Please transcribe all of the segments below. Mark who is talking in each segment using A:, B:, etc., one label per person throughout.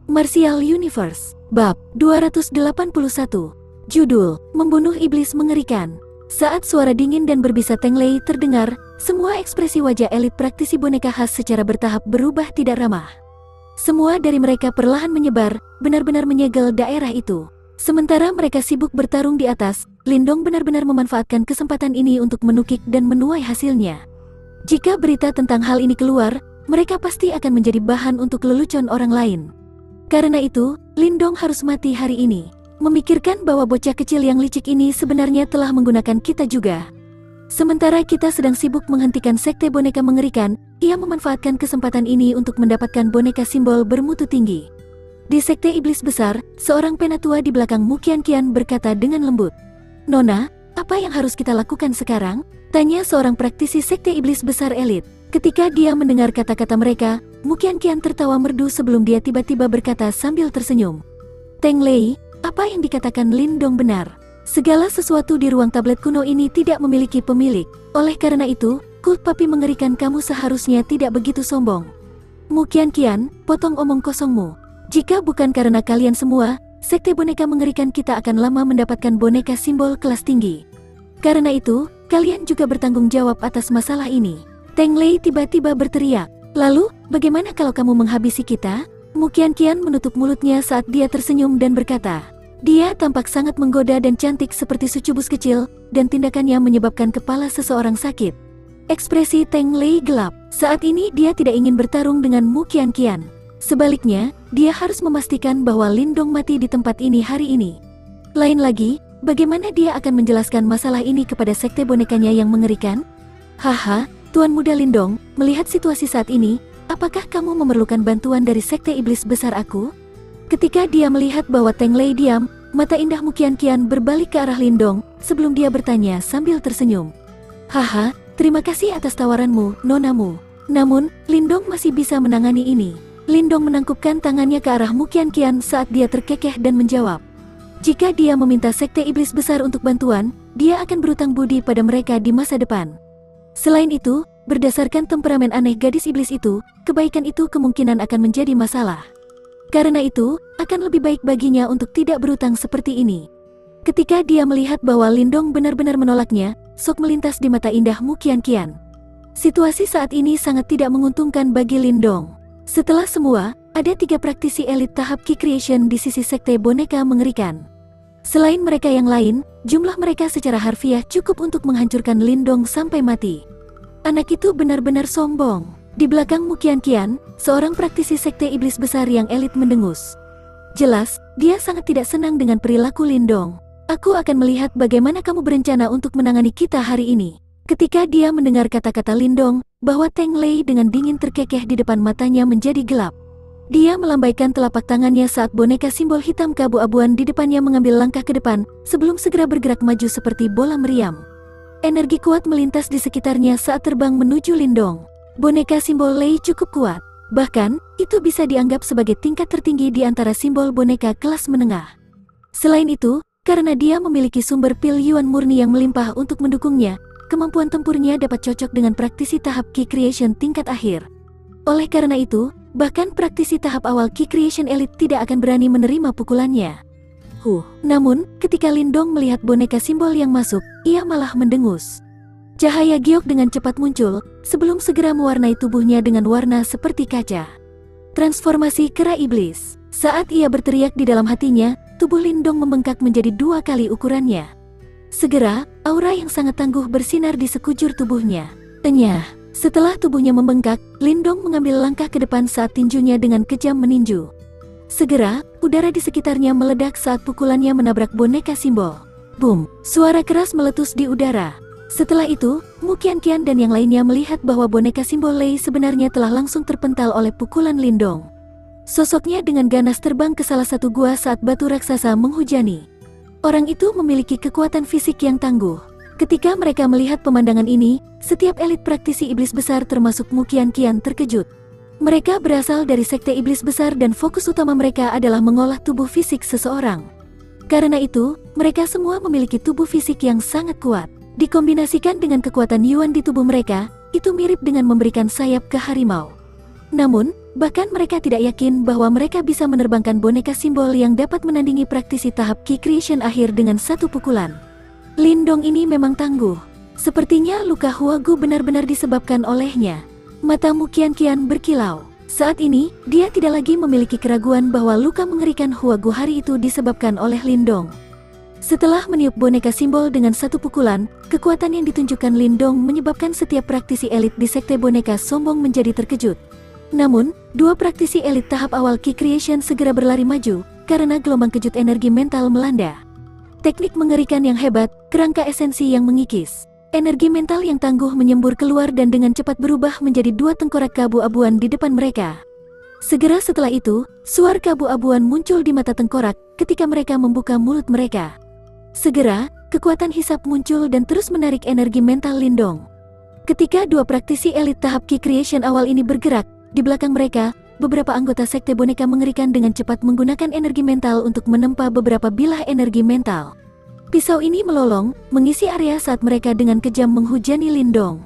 A: Martial Universe, Bab 281. Judul, Membunuh Iblis Mengerikan. Saat suara dingin dan berbisa Teng Lei terdengar, semua ekspresi wajah elit praktisi boneka khas secara bertahap berubah tidak ramah. Semua dari mereka perlahan menyebar, benar-benar menyegel daerah itu. Sementara mereka sibuk bertarung di atas, Lindong benar-benar memanfaatkan kesempatan ini untuk menukik dan menuai hasilnya. Jika berita tentang hal ini keluar, mereka pasti akan menjadi bahan untuk lelucon orang lain. Karena itu, Lindong harus mati hari ini. Memikirkan bahwa bocah kecil yang licik ini sebenarnya telah menggunakan kita juga. Sementara kita sedang sibuk menghentikan sekte boneka mengerikan, ia memanfaatkan kesempatan ini untuk mendapatkan boneka simbol bermutu tinggi. Di sekte iblis besar, seorang penatua di belakang Mu Qianqian berkata dengan lembut. "Nona, apa yang harus kita lakukan sekarang?" tanya seorang praktisi sekte iblis besar elit. Ketika dia mendengar kata-kata mereka, Mu Qianqian tertawa merdu sebelum dia tiba-tiba berkata sambil tersenyum. "Teng Lei, apa yang dikatakan Lindong benar. Segala sesuatu di ruang tablet kuno ini tidak memiliki pemilik. Oleh karena itu, kult papi mengerikan kamu seharusnya tidak begitu sombong." Mu Qianqian, potong omong kosongmu. Jika bukan karena kalian semua, sekte boneka mengerikan kita akan lama mendapatkan boneka simbol kelas tinggi. Karena itu, kalian juga bertanggung jawab atas masalah ini. Teng Lei tiba-tiba berteriak. "Lalu, bagaimana kalau kamu menghabisi kita?" Mu Qianqian menutup mulutnya saat dia tersenyum dan berkata. Dia tampak sangat menggoda dan cantik seperti sucubus kecil, dan tindakannya menyebabkan kepala seseorang sakit. Ekspresi Teng Lei gelap. Saat ini dia tidak ingin bertarung dengan Mu Qianqian. Sebaliknya, dia harus memastikan bahwa Lindong mati di tempat ini hari ini. Lain lagi, bagaimana dia akan menjelaskan masalah ini kepada sekte bonekanya yang mengerikan? "Haha, Tuan Muda Lindong, melihat situasi saat ini, apakah kamu memerlukan bantuan dari sekte iblis besar aku?" Ketika dia melihat bahwa Teng Lei diam, mata indah Mu Qianqian berbalik ke arah Lindong, sebelum dia bertanya sambil tersenyum. "Haha, terima kasih atas tawaranmu, nonamu. Namun, Lindong masih bisa menangani ini." Lindong menangkupkan tangannya ke arah Mu Qianqian saat dia terkekeh dan menjawab. Jika dia meminta sekte iblis besar untuk bantuan, dia akan berutang budi pada mereka di masa depan. Selain itu, berdasarkan temperamen aneh gadis iblis itu, kebaikan itu kemungkinan akan menjadi masalah. Karena itu, akan lebih baik baginya untuk tidak berutang seperti ini. Ketika dia melihat bahwa Lindong benar-benar menolaknya, sok melintas di mata indah Mu Qianqian. Situasi saat ini sangat tidak menguntungkan bagi Lindong. Setelah semua, ada 3 praktisi elit tahap Ki Creation di sisi sekte boneka mengerikan. Selain mereka yang lain, jumlah mereka secara harfiah cukup untuk menghancurkan Lindong sampai mati. Anak itu benar-benar sombong. Di belakang Mu Qianqian, seorang praktisi sekte iblis besar yang elit mendengus. Jelas, dia sangat tidak senang dengan perilaku Lindong. "Aku akan melihat bagaimana kamu berencana untuk menangani kita hari ini." Ketika dia mendengar kata-kata Lindong, bahwa Teng Lei dengan dingin terkekeh di depan matanya menjadi gelap. Dia melambaikan telapak tangannya saat boneka simbol hitam keabu-abuan di depannya mengambil langkah ke depan, sebelum segera bergerak maju seperti bola meriam. Energi kuat melintas di sekitarnya saat terbang menuju Lindong. Boneka simbol Lei cukup kuat. Bahkan, itu bisa dianggap sebagai tingkat tertinggi di antara simbol boneka kelas menengah. Selain itu, karena dia memiliki sumber pil Yuan murni yang melimpah untuk mendukungnya, kemampuan tempurnya dapat cocok dengan praktisi tahap Ki Creation tingkat akhir. Oleh karena itu, bahkan praktisi tahap awal Ki Creation Elite tidak akan berani menerima pukulannya. Namun, ketika Lindong melihat boneka simbol yang masuk, ia malah mendengus. Cahaya giok dengan cepat muncul, sebelum segera mewarnai tubuhnya dengan warna seperti kaca. Transformasi kera iblis. Saat ia berteriak di dalam hatinya, tubuh Lindong membengkak menjadi 2 kali ukurannya. Segera, aura yang sangat tangguh bersinar di sekujur tubuhnya. Enyah. Setelah tubuhnya membengkak, Lindong mengambil langkah ke depan saat tinjunya dengan kejam meninju. Segera, udara di sekitarnya meledak saat pukulannya menabrak boneka simbol. Boom! Suara keras meletus di udara. Setelah itu, Mu Qianqian dan yang lainnya melihat bahwa boneka simbol Lei sebenarnya telah langsung terpental oleh pukulan Lindong. Sosoknya dengan ganas terbang ke salah satu gua saat batu raksasa menghujani. Orang itu memiliki kekuatan fisik yang tangguh. Ketika mereka melihat pemandangan ini, setiap elit praktisi iblis besar termasuk Mu Qianqian terkejut. Mereka berasal dari sekte iblis besar dan fokus utama mereka adalah mengolah tubuh fisik seseorang. Karena itu, mereka semua memiliki tubuh fisik yang sangat kuat. Dikombinasikan dengan kekuatan Yuan di tubuh mereka, itu mirip dengan memberikan sayap ke harimau. Namun, Bahkan mereka tidak yakin bahwa mereka bisa menerbangkan boneka simbol yang dapat menandingi praktisi tahap Ki Creation akhir dengan satu pukulan. Lindong ini memang tangguh. Sepertinya luka Huagu benar-benar disebabkan olehnya. Mata Mu Qianqian berkilau. Saat ini, dia tidak lagi memiliki keraguan bahwa luka mengerikan Huagu hari itu disebabkan oleh Lindong. Setelah meniup boneka simbol dengan satu pukulan, kekuatan yang ditunjukkan Lindong menyebabkan setiap praktisi elit di sekte boneka sombong menjadi terkejut. Namun, dua praktisi elit tahap awal Ki Creation segera berlari maju, karena gelombang kejut energi mental melanda. Teknik mengerikan yang hebat, kerangka esensi yang mengikis. Energi mental yang tangguh menyembur keluar dan dengan cepat berubah menjadi dua tengkorak keabu-abuan di depan mereka. Segera setelah itu, suar keabu-abuan muncul di mata tengkorak ketika mereka membuka mulut mereka. Segera, kekuatan hisap muncul dan terus menarik energi mental Lindong. Ketika dua praktisi elit tahap Ki Creation awal ini bergerak, di belakang mereka, beberapa anggota sekte boneka mengerikan dengan cepat menggunakan energi mental untuk menempa beberapa bilah energi mental. Pisau ini melolong, mengisi area saat mereka dengan kejam menghujani Lindong.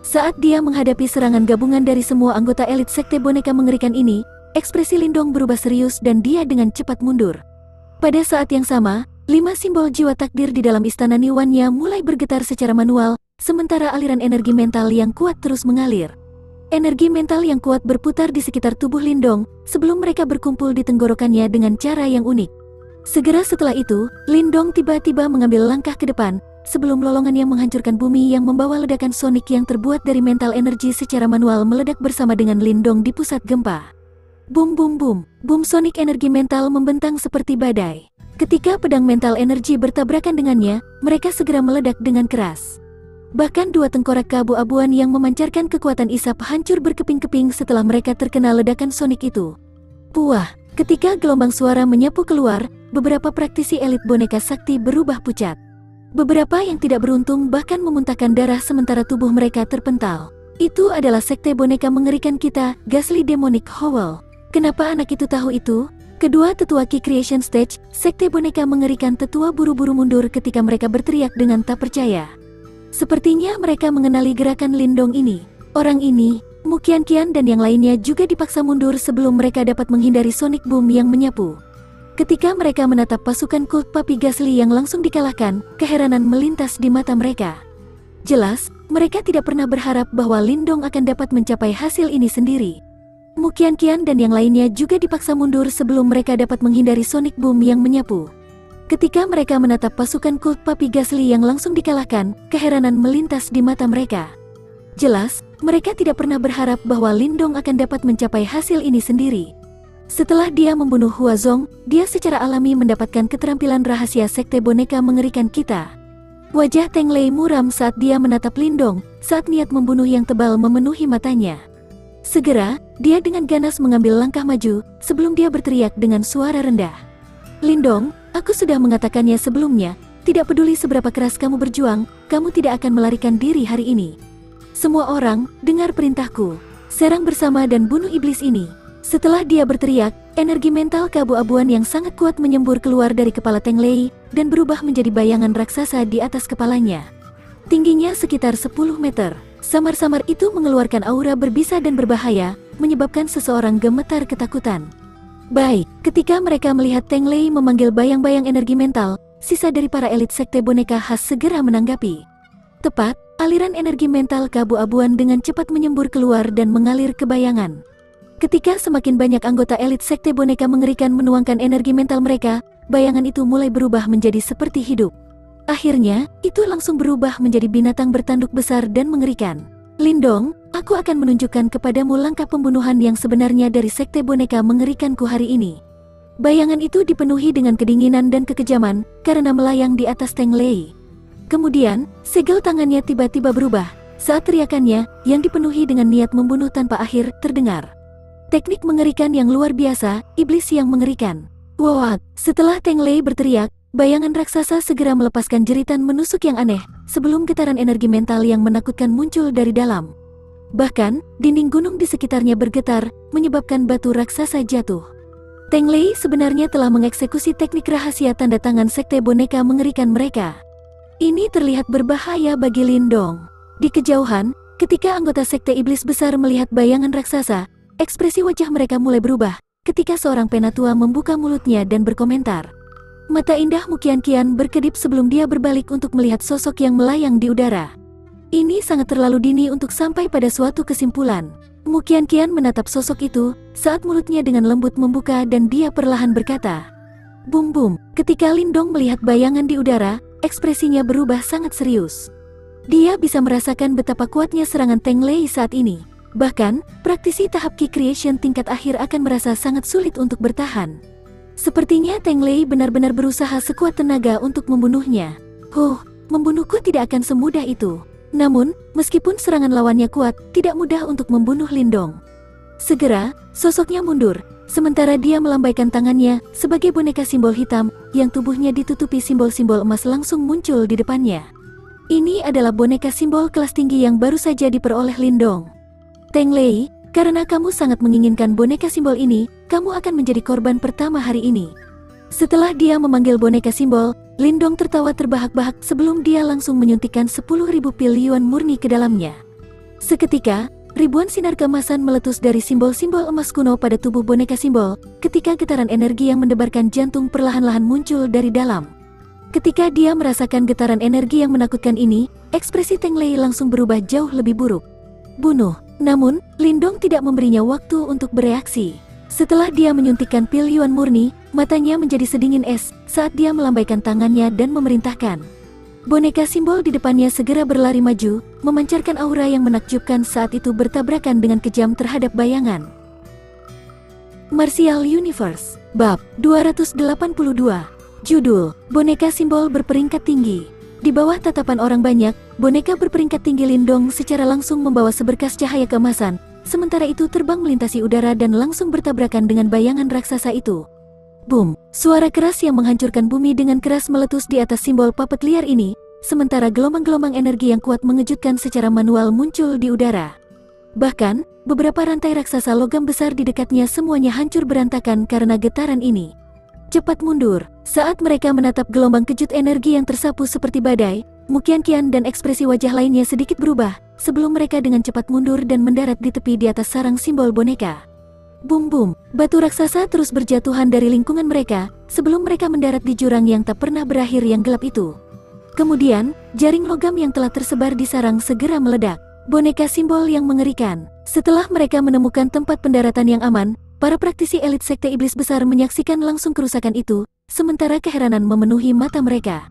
A: Saat dia menghadapi serangan gabungan dari semua anggota elit sekte boneka mengerikan ini, ekspresi Lindong berubah serius dan dia dengan cepat mundur. Pada saat yang sama, 5 simbol jiwa takdir di dalam istana Niwannya mulai bergetar secara manual, sementara aliran energi mental yang kuat terus mengalir. Energi mental yang kuat berputar di sekitar tubuh Lindong, sebelum mereka berkumpul di tenggorokannya dengan cara yang unik. Segera setelah itu, Lindong tiba-tiba mengambil langkah ke depan, sebelum lolongannya menghancurkan bumi yang membawa ledakan sonik yang terbuat dari mental energi secara manual meledak bersama dengan Lindong di pusat gempa. Bum bum bum, bum sonik energi mental membentang seperti badai. Ketika pedang mental energi bertabrakan dengannya, mereka segera meledak dengan keras. Bahkan dua tengkorak keabu-abuan yang memancarkan kekuatan isap hancur berkeping-keping setelah mereka terkena ledakan sonik itu. Puah, ketika gelombang suara menyapu keluar, beberapa praktisi elit boneka sakti berubah pucat. Beberapa yang tidak beruntung bahkan memuntahkan darah sementara tubuh mereka terpental. Itu adalah sekte boneka mengerikan kita, Ghastly Demonic Howl. Kenapa anak itu tahu itu? Kedua tetua Ki Creation Stage, sekte boneka mengerikan tetua buru-buru mundur ketika mereka berteriak dengan tak percaya. Sepertinya mereka mengenali gerakan Lindong ini. Orang ini, Mu Qianqian dan yang lainnya juga dipaksa mundur sebelum mereka dapat menghindari sonic boom yang menyapu. Ketika mereka menatap pasukan Cult Papi Ghastly yang langsung dikalahkan, keheranan melintas di mata mereka. Jelas, mereka tidak pernah berharap bahwa Lindong akan dapat mencapai hasil ini sendiri. Mu Qianqian dan yang lainnya juga dipaksa mundur sebelum mereka dapat menghindari sonic boom yang menyapu. Ketika mereka menatap pasukan Cult Papi Ghastly yang langsung dikalahkan, keheranan melintas di mata mereka. Jelas, mereka tidak pernah berharap bahwa Lindong akan dapat mencapai hasil ini sendiri. Setelah dia membunuh Huazong, dia secara alami mendapatkan keterampilan rahasia sekte boneka mengerikan kita. Wajah Teng Lei muram saat dia menatap Lindong, saat niat membunuh yang tebal memenuhi matanya. Segera, dia dengan ganas mengambil langkah maju, sebelum dia berteriak dengan suara rendah. Lindong, aku sudah mengatakannya sebelumnya, tidak peduli seberapa keras kamu berjuang, kamu tidak akan melarikan diri hari ini. Semua orang, dengar perintahku. Serang bersama dan bunuh iblis ini. Setelah dia berteriak, energi mental keabu-abuan yang sangat kuat menyembur keluar dari kepala Teng Lei, dan berubah menjadi bayangan raksasa di atas kepalanya. Tingginya sekitar 10 meter. Samar-samar itu mengeluarkan aura berbisa dan berbahaya, menyebabkan seseorang gemetar ketakutan. Baik, ketika mereka melihat Teng Lei memanggil bayang-bayang energi mental, sisa dari para elit sekte boneka khas segera menanggapi. Tepat, aliran energi mental keabu-abuan dengan cepat menyembur keluar dan mengalir ke bayangan. Ketika semakin banyak anggota elit sekte boneka mengerikan menuangkan energi mental mereka, bayangan itu mulai berubah menjadi seperti hidup. Akhirnya, itu langsung berubah menjadi binatang bertanduk besar dan mengerikan. Lindong, aku akan menunjukkan kepadamu langkah pembunuhan yang sebenarnya dari sekte boneka mengerikanku hari ini. Bayangan itu dipenuhi dengan kedinginan dan kekejaman, karena melayang di atas Teng Lei. Kemudian, segel tangannya tiba-tiba berubah, saat teriakannya, yang dipenuhi dengan niat membunuh tanpa akhir, terdengar. Teknik mengerikan yang luar biasa, iblis yang mengerikan. Wow! Setelah Teng Lei berteriak, bayangan raksasa segera melepaskan jeritan menusuk yang aneh, sebelum getaran energi mental yang menakutkan muncul dari dalam. Bahkan, dinding gunung di sekitarnya bergetar, menyebabkan batu raksasa jatuh. Teng Lei sebenarnya telah mengeksekusi teknik rahasia tanda tangan sekte boneka mengerikan mereka. Ini terlihat berbahaya bagi Lindong. Di kejauhan, ketika anggota sekte iblis besar melihat bayangan raksasa, ekspresi wajah mereka mulai berubah ketika seorang penatua membuka mulutnya dan berkomentar. Mata indah Mu Qianqian berkedip sebelum dia berbalik untuk melihat sosok yang melayang di udara. Ini sangat terlalu dini untuk sampai pada suatu kesimpulan. Mu Qianqian menatap sosok itu saat mulutnya dengan lembut membuka dan dia perlahan berkata, "Bum bum." Ketika Lindong melihat bayangan di udara, ekspresinya berubah sangat serius. Dia bisa merasakan betapa kuatnya serangan Teng Lei saat ini. Bahkan, praktisi tahap Qi Creation tingkat akhir akan merasa sangat sulit untuk bertahan. Sepertinya Teng Lei benar-benar berusaha sekuat tenaga untuk membunuhnya. Membunuhku tidak akan semudah itu. Namun, meskipun serangan lawannya kuat, tidak mudah untuk membunuh Lindong. Segera, sosoknya mundur, sementara dia melambaikan tangannya sebagai boneka simbol hitam yang tubuhnya ditutupi simbol-simbol emas langsung muncul di depannya. Ini adalah boneka simbol kelas tinggi yang baru saja diperoleh Lindong. Teng Lei, karena kamu sangat menginginkan boneka simbol ini, kamu akan menjadi korban pertama hari ini. Setelah dia memanggil boneka simbol, Lindong tertawa terbahak-bahak sebelum dia langsung menyuntikkan 10.000 pil yuan murni ke dalamnya. Seketika, ribuan sinar keemasan meletus dari simbol-simbol emas kuno pada tubuh boneka simbol, ketika getaran energi yang mendebarkan jantung perlahan-lahan muncul dari dalam. Ketika dia merasakan getaran energi yang menakutkan ini, ekspresi Teng Lei langsung berubah jauh lebih buruk. Bunuh. Namun, Lindong tidak memberinya waktu untuk bereaksi. Setelah dia menyuntikkan pil yuan murni, matanya menjadi sedingin es saat dia melambaikan tangannya dan memerintahkan. Boneka simbol di depannya segera berlari maju, memancarkan aura yang menakjubkan saat itu bertabrakan dengan kejam terhadap bayangan. Martial Universe, Bab 282. Judul, Boneka Simbol Berperingkat Tinggi. Di bawah tatapan orang banyak, boneka berperingkat tinggi Lindong secara langsung membawa seberkas cahaya keemasan, sementara itu terbang melintasi udara dan langsung bertabrakan dengan bayangan raksasa itu. Boom! Suara keras yang menghancurkan bumi dengan keras meletus di atas simbol puppet liar ini, sementara gelombang-gelombang energi yang kuat mengejutkan secara manual muncul di udara. Bahkan, beberapa rantai raksasa logam besar di dekatnya semuanya hancur berantakan karena getaran ini. Cepat mundur. Saat mereka menatap gelombang kejut energi yang tersapu seperti badai, Mu Qianqian dan ekspresi wajah lainnya sedikit berubah, sebelum mereka dengan cepat mundur dan mendarat di tepi di atas sarang simbol boneka. Bum bum, batu raksasa terus berjatuhan dari lingkungan mereka, sebelum mereka mendarat di jurang yang tak pernah berakhir yang gelap itu. Kemudian, jaring logam yang telah tersebar di sarang segera meledak. Boneka simbol yang mengerikan. Setelah mereka menemukan tempat pendaratan yang aman, para praktisi elit Sekte Iblis Besar menyaksikan langsung kerusakan itu, sementara keheranan memenuhi mata mereka.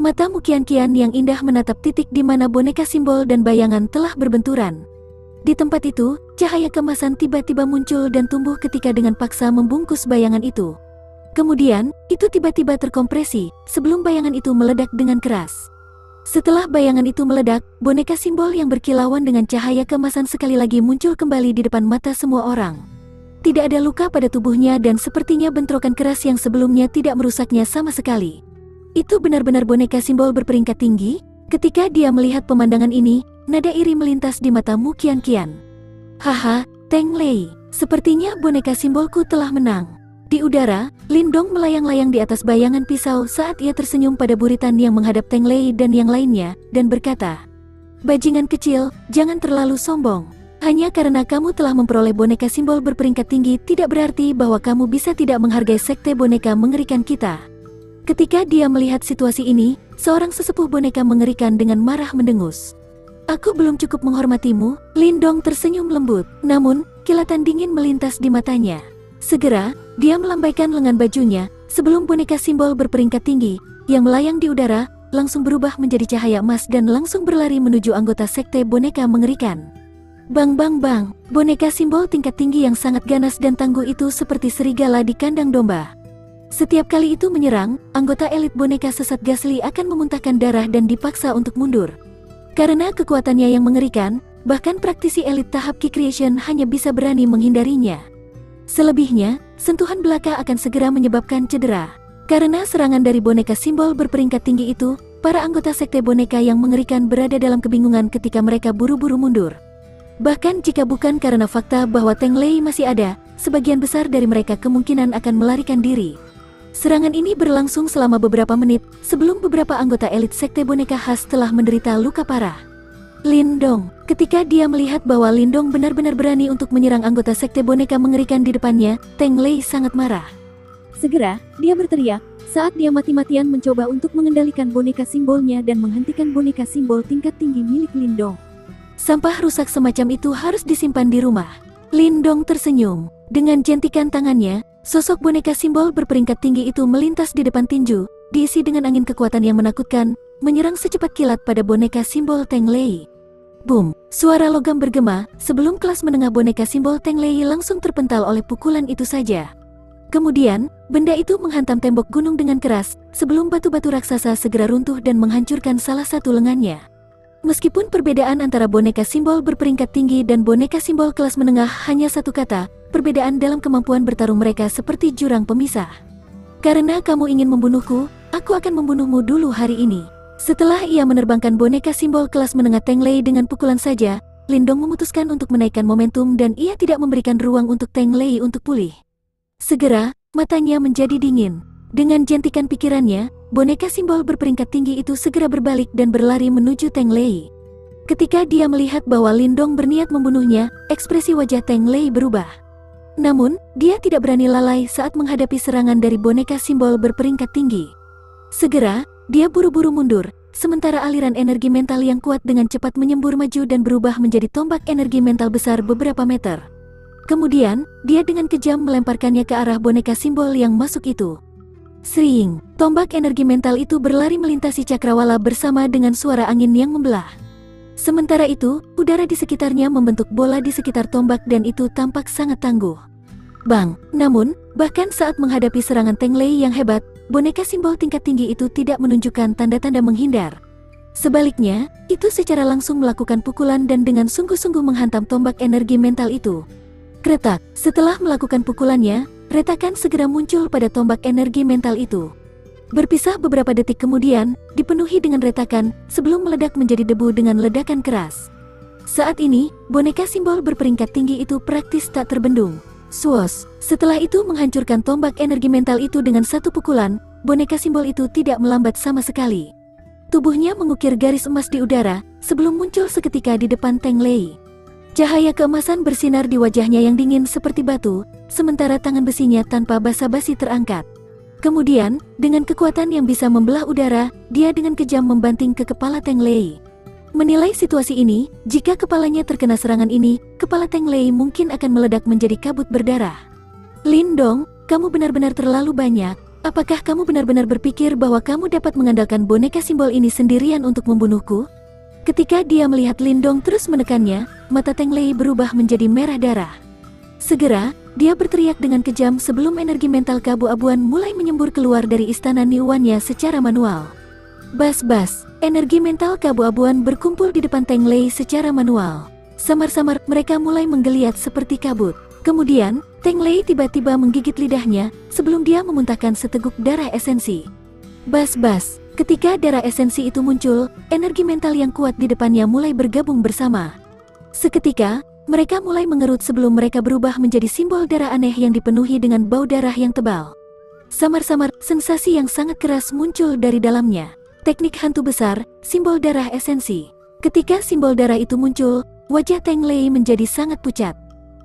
A: Mata Mu Qianqian yang indah menatap titik di mana boneka simbol dan bayangan telah berbenturan. Di tempat itu, cahaya kemasan tiba-tiba muncul dan tumbuh ketika dengan paksa membungkus bayangan itu. Kemudian, itu tiba-tiba terkompresi, sebelum bayangan itu meledak dengan keras. Setelah bayangan itu meledak, boneka simbol yang berkilauan dengan cahaya kemasan sekali lagi muncul kembali di depan mata semua orang. Tidak ada luka pada tubuhnya dan sepertinya bentrokan keras yang sebelumnya tidak merusaknya sama sekali. Itu benar-benar boneka simbol berperingkat tinggi. Ketika dia melihat pemandangan ini, nada iri melintas di mata Mu Qianqian. Haha, Teng Lei, sepertinya boneka simbolku telah menang. Di udara, Lindong melayang-layang di atas bayangan pisau saat ia tersenyum pada buritan yang menghadap Teng Lei dan yang lainnya, dan berkata, "Bajingan kecil, jangan terlalu sombong. Hanya karena kamu telah memperoleh boneka simbol berperingkat tinggi tidak berarti bahwa kamu bisa tidak menghargai sekte boneka mengerikan kita." Ketika dia melihat situasi ini, seorang sesepuh boneka mengerikan dengan marah mendengus. "Aku belum cukup menghormatimu." Lindong tersenyum lembut, namun kilatan dingin melintas di matanya. Segera, dia melambaikan lengan bajunya, sebelum boneka simbol berperingkat tinggi, yang melayang di udara, langsung berubah menjadi cahaya emas dan langsung berlari menuju anggota sekte boneka mengerikan. Bang bang bang, boneka simbol tingkat tinggi yang sangat ganas dan tangguh itu seperti serigala di kandang domba. Setiap kali itu menyerang, anggota elit boneka sesat Gasly akan memuntahkan darah dan dipaksa untuk mundur. Karena kekuatannya yang mengerikan, bahkan praktisi elit tahap Qi Creation hanya bisa berani menghindarinya. Selebihnya, sentuhan belaka akan segera menyebabkan cedera. Karena serangan dari boneka simbol berperingkat tinggi itu, para anggota sekte boneka yang mengerikan berada dalam kebingungan ketika mereka buru-buru mundur. Bahkan jika bukan karena fakta bahwa Teng Lei masih ada, sebagian besar dari mereka kemungkinan akan melarikan diri. Serangan ini berlangsung selama beberapa menit, sebelum beberapa anggota elit sekte boneka khas telah menderita luka parah. Lindong. Ketika dia melihat bahwa Lindong benar-benar berani untuk menyerang anggota sekte boneka mengerikan di depannya, Teng Lei sangat marah. Segera, dia berteriak saat dia mati-matian mencoba untuk mengendalikan boneka simbolnya dan menghentikan boneka simbol tingkat tinggi milik Lindong. Sampah rusak semacam itu harus disimpan di rumah. Lindong tersenyum. Dengan jentikan tangannya, sosok boneka simbol berperingkat tinggi itu melintas di depan tinju, diisi dengan angin kekuatan yang menakutkan, menyerang secepat kilat pada boneka simbol Teng Lei. Boom! Suara logam bergema, sebelum kelas menengah boneka simbol Teng Lei langsung terpental oleh pukulan itu saja. Kemudian, benda itu menghantam tembok gunung dengan keras, sebelum batu-batu raksasa segera runtuh dan menghancurkan salah satu lengannya. Meskipun perbedaan antara boneka simbol berperingkat tinggi dan boneka simbol kelas menengah hanya satu kata, perbedaan dalam kemampuan bertarung mereka seperti jurang pemisah. Karena kamu ingin membunuhku, aku akan membunuhmu dulu hari ini. Setelah ia menerbangkan boneka simbol kelas menengah Teng Lei dengan pukulan saja, Lindong memutuskan untuk menaikkan momentum dan ia tidak memberikan ruang untuk Teng Lei untuk pulih. Segera, matanya menjadi dingin. Dengan jentikan pikirannya, boneka simbol berperingkat tinggi itu segera berbalik dan berlari menuju Teng Lei. Ketika dia melihat bahwa Lindong berniat membunuhnya, ekspresi wajah Teng Lei berubah. Namun, dia tidak berani lalai saat menghadapi serangan dari boneka simbol berperingkat tinggi. Segera, dia buru-buru mundur, sementara aliran energi mental yang kuat dengan cepat menyembur maju dan berubah menjadi tombak energi mental besar beberapa meter. Kemudian, dia dengan kejam melemparkannya ke arah boneka simbol yang masuk itu. Sring, tombak energi mental itu berlari melintasi cakrawala bersama dengan suara angin yang membelah. Sementara itu, udara di sekitarnya membentuk bola di sekitar tombak dan itu tampak sangat tangguh. Bang! Namun, bahkan saat menghadapi serangan Teng Lei yang hebat, boneka simbol tingkat tinggi itu tidak menunjukkan tanda-tanda menghindar. Sebaliknya, itu secara langsung melakukan pukulan dan dengan sungguh-sungguh menghantam tombak energi mental itu. Kretak, setelah melakukan pukulannya, retakan segera muncul pada tombak energi mental itu. Berpisah beberapa detik kemudian, dipenuhi dengan retakan, sebelum meledak menjadi debu dengan ledakan keras. Saat ini, boneka simbol berperingkat tinggi itu praktis tak terbendung. Swoosh! Setelah itu menghancurkan tombak energi mental itu dengan satu pukulan, boneka simbol itu tidak melambat sama sekali. Tubuhnya mengukir garis emas di udara, sebelum muncul seketika di depan Teng Lei. Cahaya keemasan bersinar di wajahnya yang dingin seperti batu, sementara tangan besinya tanpa basa-basi terangkat. Kemudian, dengan kekuatan yang bisa membelah udara, dia dengan kejam membanting ke kepala Teng Lei. Menilai situasi ini, jika kepalanya terkena serangan ini, kepala Teng Lei mungkin akan meledak menjadi kabut berdarah. Lindong, kamu benar-benar terlalu banyak. Apakah kamu benar-benar berpikir bahwa kamu dapat mengandalkan boneka simbol ini sendirian untuk membunuhku? Ketika dia melihat Lindong terus menekannya, mata Teng Lei berubah menjadi merah darah. Segera, dia berteriak dengan kejam sebelum energi mental keabu-abuan mulai menyembur keluar dari istana Niuannya secara manual. Bas-bas, energi mental keabu-abuan berkumpul di depan Teng Lei secara manual. Samar-samar, mereka mulai menggeliat seperti kabut. Kemudian, Teng Lei tiba-tiba menggigit lidahnya, sebelum dia memuntahkan seteguk darah esensi. Bas-bas, ketika darah esensi itu muncul, energi mental yang kuat di depannya mulai bergabung bersama. Seketika, mereka mulai mengerut sebelum mereka berubah menjadi simbol darah aneh yang dipenuhi dengan bau darah yang tebal. Samar-samar, sensasi yang sangat keras muncul dari dalamnya. Teknik hantu besar, simbol darah esensi. Ketika simbol darah itu muncul, wajah Teng Lei menjadi sangat pucat.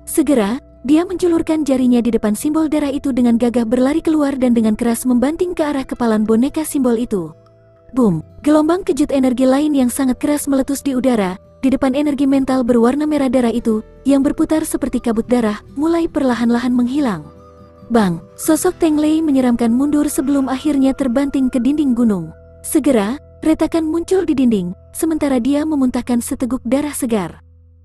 A: Segera, dia menjulurkan jarinya di depan simbol darah itu dengan gagah berlari keluar dan dengan keras membanting ke arah kepalan boneka simbol itu. Boom! Gelombang kejut energi lain yang sangat keras meletus di udara, di depan energi mental berwarna merah darah itu, yang berputar seperti kabut darah, mulai perlahan-lahan menghilang. Bang! Sosok Teng Lei menyeramkan mundur sebelum akhirnya terbanting ke dinding gunung. Segera, retakan muncul di dinding, sementara dia memuntahkan seteguk darah segar.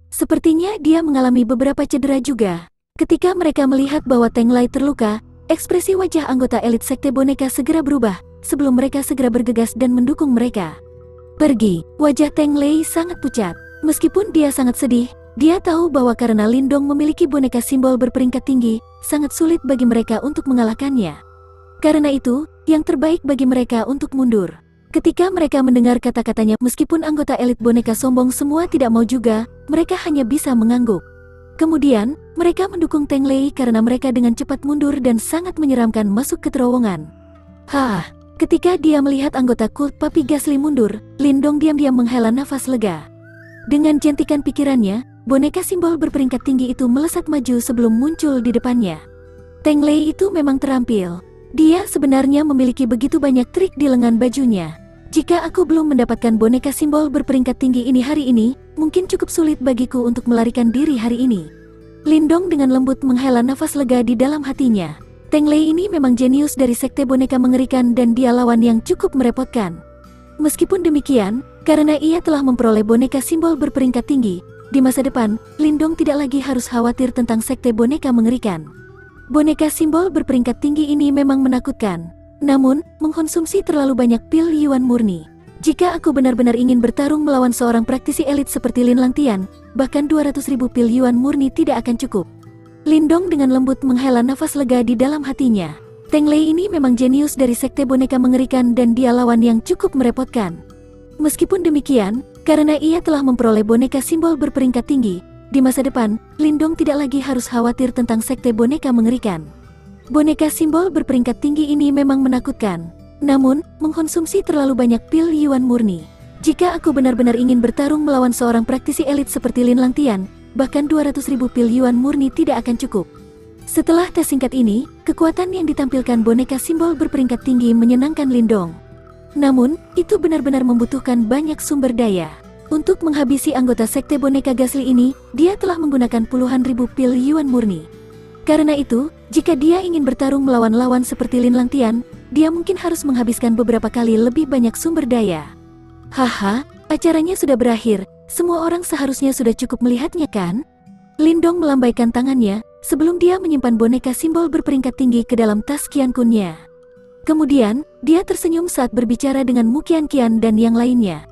A: Sepertinya dia mengalami beberapa cedera juga. Ketika mereka melihat bahwa Teng Lei terluka, ekspresi wajah anggota elit sekte boneka segera berubah, sebelum mereka segera bergegas dan mendukung mereka. Pergi, wajah Teng Lei sangat pucat. Meskipun dia sangat sedih, dia tahu bahwa karena Lindong memiliki boneka simbol berperingkat tinggi, sangat sulit bagi mereka untuk mengalahkannya. Karena itu, yang terbaik bagi mereka untuk mundur. Ketika mereka mendengar kata-katanya, meskipun anggota elit boneka sombong semua tidak mau juga, mereka hanya bisa mengangguk. Kemudian, mereka mendukung Teng Lei karena mereka dengan cepat mundur dan sangat menyeramkan masuk ke terowongan. Ketika dia melihat anggota kult Papi Gasly mundur, Lindong diam-diam menghela nafas lega. Dengan jentikan pikirannya, boneka simbol berperingkat tinggi itu melesat maju sebelum muncul di depannya. Teng Lei itu memang terampil. Dia sebenarnya memiliki begitu banyak trik di lengan bajunya. Jika aku belum mendapatkan boneka simbol berperingkat tinggi ini hari ini, mungkin cukup sulit bagiku untuk melarikan diri hari ini. Lindong dengan lembut menghela nafas lega di dalam hatinya. Teng Lei ini memang jenius dari sekte boneka mengerikan dan dia lawan yang cukup merepotkan. Meskipun demikian, karena ia telah memperoleh boneka simbol berperingkat tinggi, di masa depan, Lindong tidak lagi harus khawatir tentang sekte boneka mengerikan. Boneka simbol berperingkat tinggi ini memang menakutkan. Namun, mengkonsumsi terlalu banyak pil Yuan murni. Jika aku benar-benar ingin bertarung melawan seorang praktisi elit seperti Lin Langtian, bahkan 200.000 pil Yuan murni tidak akan cukup. Lindong dengan lembut menghela nafas lega di dalam hatinya. Teng Lei ini memang jenius dari sekte boneka mengerikan dan dia lawan yang cukup merepotkan. Meskipun demikian, karena ia telah memperoleh boneka simbol berperingkat tinggi, di masa depan, Lindong tidak lagi harus khawatir tentang sekte boneka mengerikan. Boneka simbol berperingkat tinggi ini memang menakutkan. Namun, mengkonsumsi terlalu banyak pil Yuan murni. Jika aku benar-benar ingin bertarung melawan seorang praktisi elit seperti Lin Langtian, bahkan 200.000 pil Yuan murni tidak akan cukup. Setelah tes singkat ini, kekuatan yang ditampilkan boneka simbol berperingkat tinggi menyenangkan Lindong. Namun, itu benar-benar membutuhkan banyak sumber daya. Untuk menghabisi anggota sekte boneka Gasli ini, dia telah menggunakan puluhan ribu pil Yuan murni. Karena itu, jika dia ingin bertarung melawan lawan seperti Lin Langtian, dia mungkin harus menghabiskan beberapa kali lebih banyak sumber daya. Haha, acaranya sudah berakhir, semua orang seharusnya sudah cukup melihatnya kan? Lindong melambaikan tangannya, sebelum dia menyimpan boneka simbol berperingkat tinggi ke dalam tas Qian Kunnya. Kemudian, dia tersenyum saat berbicara dengan Mu Qian dan yang lainnya.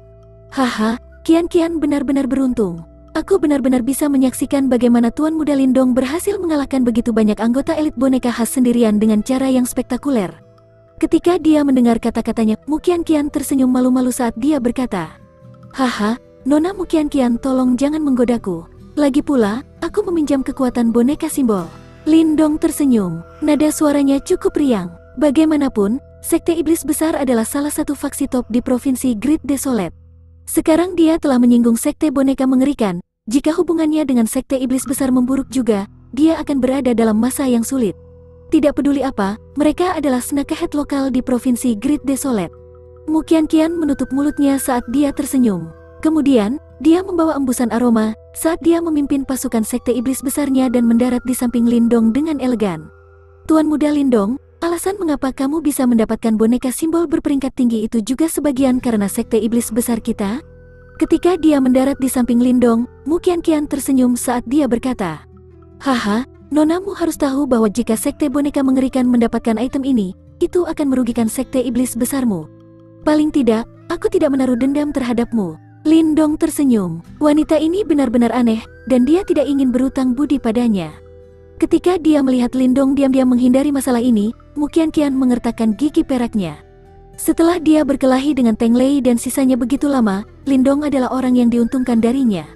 A: Haha, Qian benar-benar beruntung. Aku benar-benar bisa menyaksikan bagaimana Tuan Muda Lindong berhasil mengalahkan begitu banyak anggota elit boneka khas sendirian dengan cara yang spektakuler. Ketika dia mendengar kata-katanya, Mu Qian tersenyum malu-malu saat dia berkata, Haha, Nona Mu Qian, tolong jangan menggodaku. Lagi pula, aku meminjam kekuatan boneka simbol. Lindong tersenyum, nada suaranya cukup riang. Bagaimanapun, Sekte Iblis Besar adalah salah satu faksi top di Provinsi Great Desolate. Sekarang dia telah menyinggung sekte boneka mengerikan. Jika hubungannya dengan sekte iblis besar memburuk juga, dia akan berada dalam masa yang sulit. Tidak peduli apa, mereka adalah snakehead lokal di Provinsi Great Desolate. Mu Qian menutup mulutnya saat dia tersenyum. Kemudian, dia membawa embusan aroma saat dia memimpin pasukan sekte iblis besarnya dan mendarat di samping Lindong dengan elegan. Tuan Muda Lindong, alasan mengapa kamu bisa mendapatkan boneka simbol berperingkat tinggi itu juga sebagian karena sekte iblis besar kita? Ketika dia mendarat di samping Lindong, Mu Qian tersenyum saat dia berkata, Haha, Nonamu harus tahu bahwa jika sekte boneka mengerikan mendapatkan item ini, itu akan merugikan sekte iblis besarmu. Paling tidak, aku tidak menaruh dendam terhadapmu. Lindong tersenyum. Wanita ini benar-benar aneh, dan dia tidak ingin berutang budi padanya. Ketika dia melihat Lindong diam-diam menghindari masalah ini, Mu Qian mengertakkan gigi peraknya. Setelah dia berkelahi dengan Teng Lei dan sisanya begitu lama, Lindong adalah orang yang diuntungkan darinya.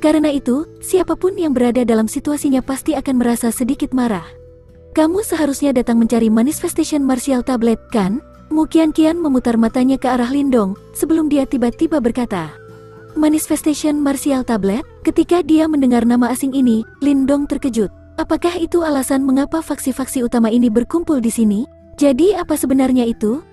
A: Karena itu, siapapun yang berada dalam situasinya pasti akan merasa sedikit marah. Kamu seharusnya datang mencari Manifestation Martial Tablet, kan? Mu Qian memutar matanya ke arah Lindong, sebelum dia tiba-tiba berkata, Manifestation Martial Tablet? Ketika dia mendengar nama asing ini, Lindong terkejut. Apakah itu alasan mengapa faksi-faksi utama ini berkumpul di sini? Jadi apa sebenarnya itu?